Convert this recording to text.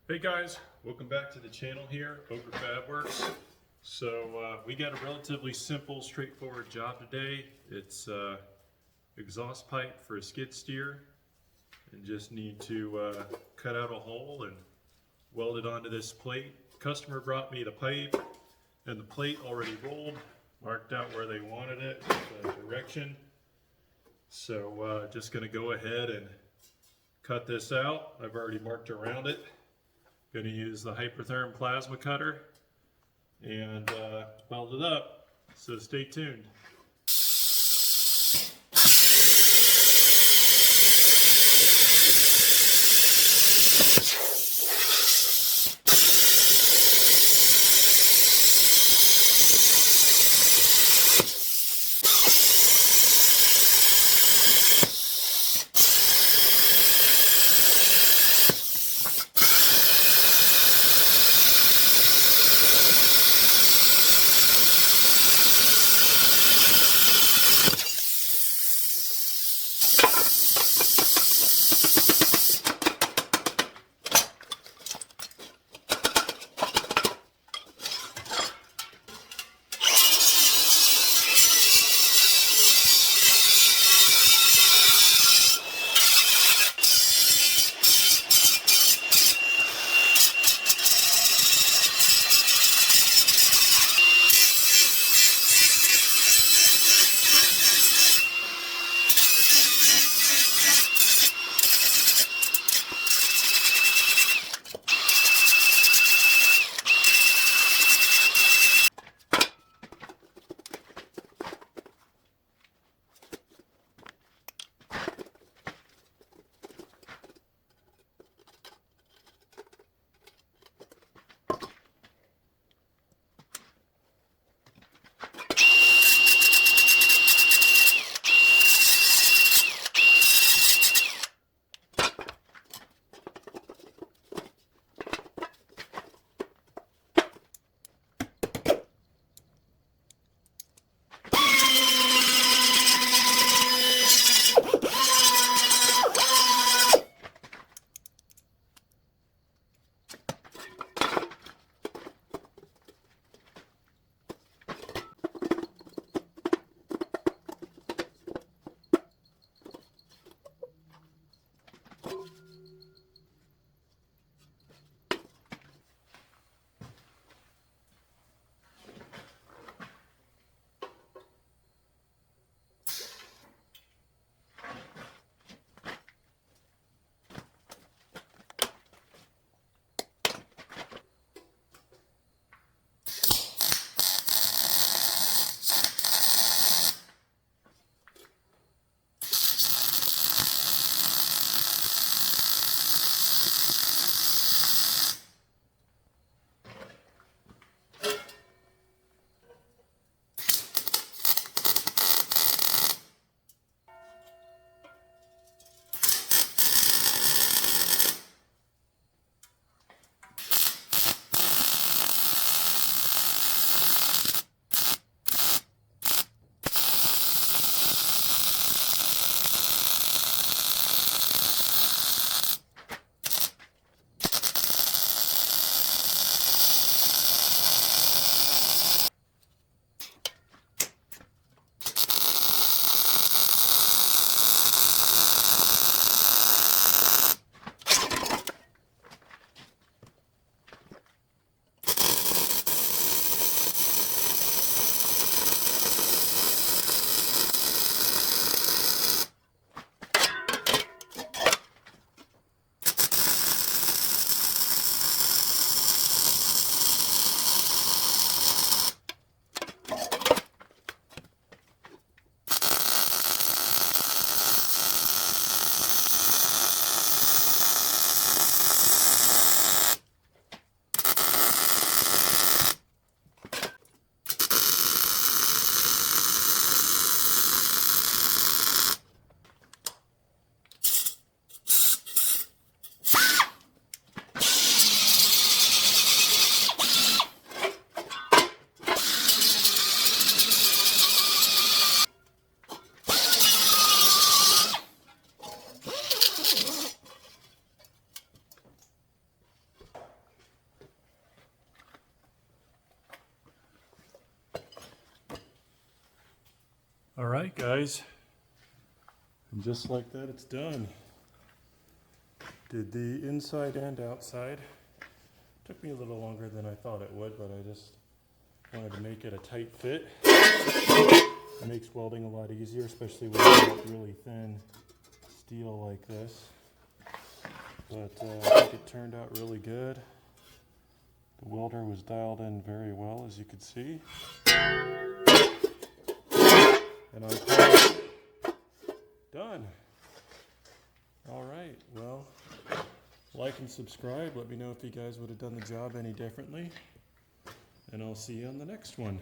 Hey guys, welcome back to the channel here, Ogre Fab Works. So we got a relatively simple, straightforward job today. It's exhaust pipe for a skid steer, and just need to cut out a hole and weld it onto this plate. Customer brought me the pipe and the plate already rolled, marked out where they wanted it, the direction. So just going to go ahead and cut this out. I've already marked around it. Going to use the Hypertherm plasma cutter and weld it up, so stay tuned. All right, guys. And just like that, it's done. Did the inside and outside. Took me a little longer than I thought it would, but I just wanted to make it a tight fit. It makes welding a lot easier, especially when you got really thin steel like this. But I think it turned out really good. The welder was dialed in very well, as you can see. And I'm done. All right, well, like and subscribe. Let me know if you guys would have done the job any differently. And I'll see you on the next one.